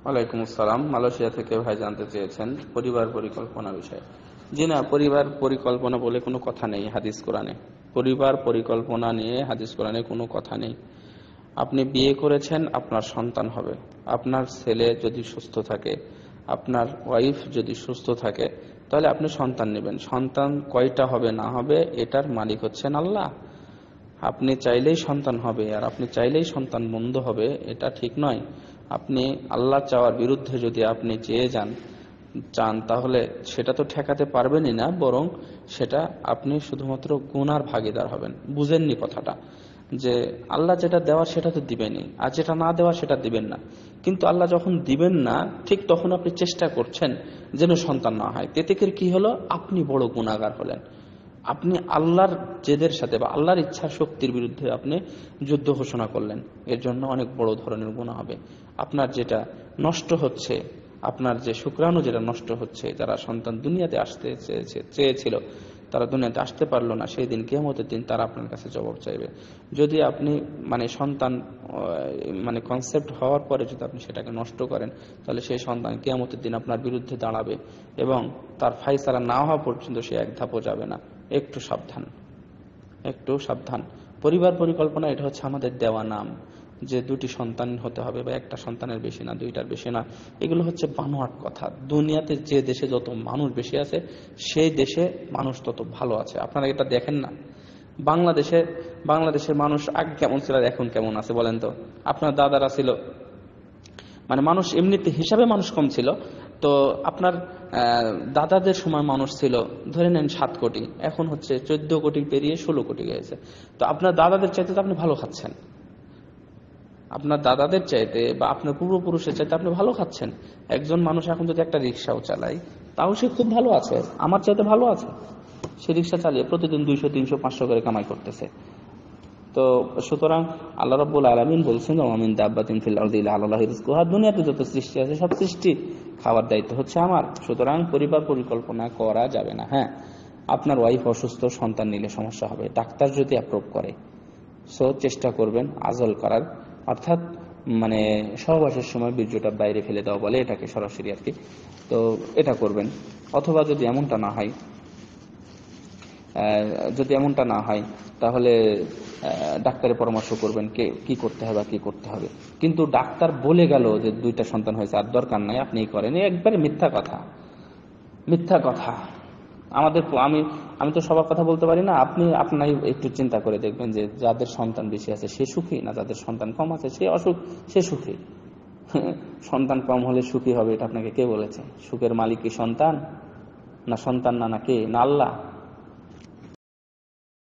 ওয়ালাইকুম আসসালাম। মালয়েশিয়া থেকে ভাই জানতে চেয়েছেন পরিবার পরিকল্পনা বিষয়ে। জি না, পরিবার পরিকল্পনা বলে কোনো কথা নেই হাদিস কোরআনে। পরিবার পরিকল্পনা নিয়ে হাদিস কোরআনে কোনো কথা নেই। আপনি বিয়ে করেছেন, আপনার সন্তান হবে। আপনার ছেলে যদি সুস্থ থাকে, আপনার ওয়াইফ যদি সুস্থ থাকে, তাহলে আপনি সন্তান নেবেন। সন্তান কয়টা হবে না হবে এটার মালিক হচ্ছেন আল্লাহ। আপনি চাইলেই সন্তান হবে আর আপনি চাইলেই সন্তান বন্ধ হবে, এটা ঠিক নয়। আপনি আল্লাহ চাওয়ার বিরুদ্ধে যদি আপনি চেয়ে চান তাহলে সেটা তো ঠেকাতে পারবেনই না, বরং সেটা আপনি শুধুমাত্র গুনার ভাগীদার হবেন। বুঝেননি কথাটা? যে আল্লাহ যেটা দেওয়ার সেটা তো দিবেনই, আর যেটা না দেওয়ার সেটা দিবেন না। কিন্তু আল্লাহ যখন দিবেন না, ঠিক তখন আপনি চেষ্টা করছেন যেন সন্তান না হয়। তেতে করে কি হলো? আপনি বড় গুনাহগার হলেন। আপনি আল্লাহর জেদের সাথে বা আল্লাহর ইচ্ছা শক্তির বিরুদ্ধে আপনি যুদ্ধ ঘোষণা করলেন। এর জন্য অনেক বড় ধরনের গুনাহ হবে। আপনার যেটা নষ্ট হচ্ছে, আপনার যে শুক্রাণু যেটা নষ্ট হচ্ছে, যারা সন্তান দুনিয়াতে আসতে চেয়েছিল তারা দুনিয়াতে আসতে পারলো না, সেই দিন কিয়ামতের দিন তারা আপনার কাছে জবাব চাইবে। যদি আপনি সন্তান কনসেপ্ট হওয়ার পরে যদি আপনি সেটাকে নষ্ট করেন, তাহলে সেই সন্তান কিয়ামতের দিন আপনার বিরুদ্ধে দাঁড়াবে এবং তার ফায়সালা না হওয়া পর্যন্ত সে এক ধাপও যাবে না। একটু সাবধান, একটু সাবধান। পরিবার পরিকল্পনা এটা হচ্ছে আমাদের দেওয়া নাম, যে দুটি সন্তান হতে হবে বা একটা সন্তানের বেশি না, দুইটার বেশি না। এগুলো হচ্ছে বানোয়াট কথা। দুনিয়াতে যে দেশে যত মানুষ বেশি আছে, সেই দেশে মানুষ তত ভালো আছে। আপনারা এটা দেখেন না? বাংলাদেশের মানুষ আগে কেমন ছিল আর এখন কেমন আছে বলেন তো? আপনার দাদারা ছিল, মানুষ এমনিতে হিসাবে মানুষ কম ছিল, তো আপনার দাদাদের সময় মানুষ ছিল ধরে নেন 7 কোটি, এখন হচ্ছে 14 কোটি পেরিয়ে 16 কোটি গেছে। তো আপনার দাদাদের চাইতে তো আপনি ভালো খাচ্ছেন, আপনার দাদাদের চাইতে বা আপনার পূর্বপুরুষের চাইতে আপনি ভালো খাচ্ছেন। একজন মানুষ এখন যদি একটা রিক্সাও চালায়, তাও সে খুব ভালো আছে, আমার চাইতে ভালো আছে। সে রিক্সা চালিয়ে প্রতিদিন 200, 300, 500 করে কামাই করতেছে। তো সুতরাং আল্লাহ রাব্বুল আলামিন বলছেন, ওয়ামিন দাব্বাতিন ফিল আরদি ইল্লা আলাল্লাহি রিজকুহা, দুনিয়াতে যত সৃষ্টি আছে সব সৃষ্টি খাওয়ার দায়িত্ব হচ্ছে আমার। সুতরাং পরিবার পরিকল্পনা করা যাবে না। হ্যাঁ, আপনার ওয়াইফ অসুস্থ, সন্তান নিলে সমস্যা হবে, ডাক্তার যদি অ্যাপ্রুভ করে, সো চেষ্টা করবেন আজল করার, অর্থাৎ সহবাসের সময় বীর্যটা বাইরে ফেলে দেওয়া বলে এটাকে সরাসরি আর কি। তো এটা করবেন। অথবা যদি এমনটা না হয় তাহলে ডাক্তারের পরামর্শ করবেন কি করতে হবে কি করতে হবে। কিন্তু ডাক্তার বলে গেল যে 2টা সন্তান হয়েছে আর দরকার নাই, আপনি করেন, একবারে মিথ্যা কথা, মিথ্যা কথা। আমি তো সবার কথা বলতে পারি না। আপনার একটু চিন্তা করে দেখবেন যে যাদের সন্তান বেশি আছে সে সুখী, না যাদের সন্তান কম আছে সে সুখী। সন্তান কম হলে সুখী হবে এটা আপনাকে কে বলেছে? সুখের মালিক কি সন্তান? না সন্তান না কে? না আল্লাহ?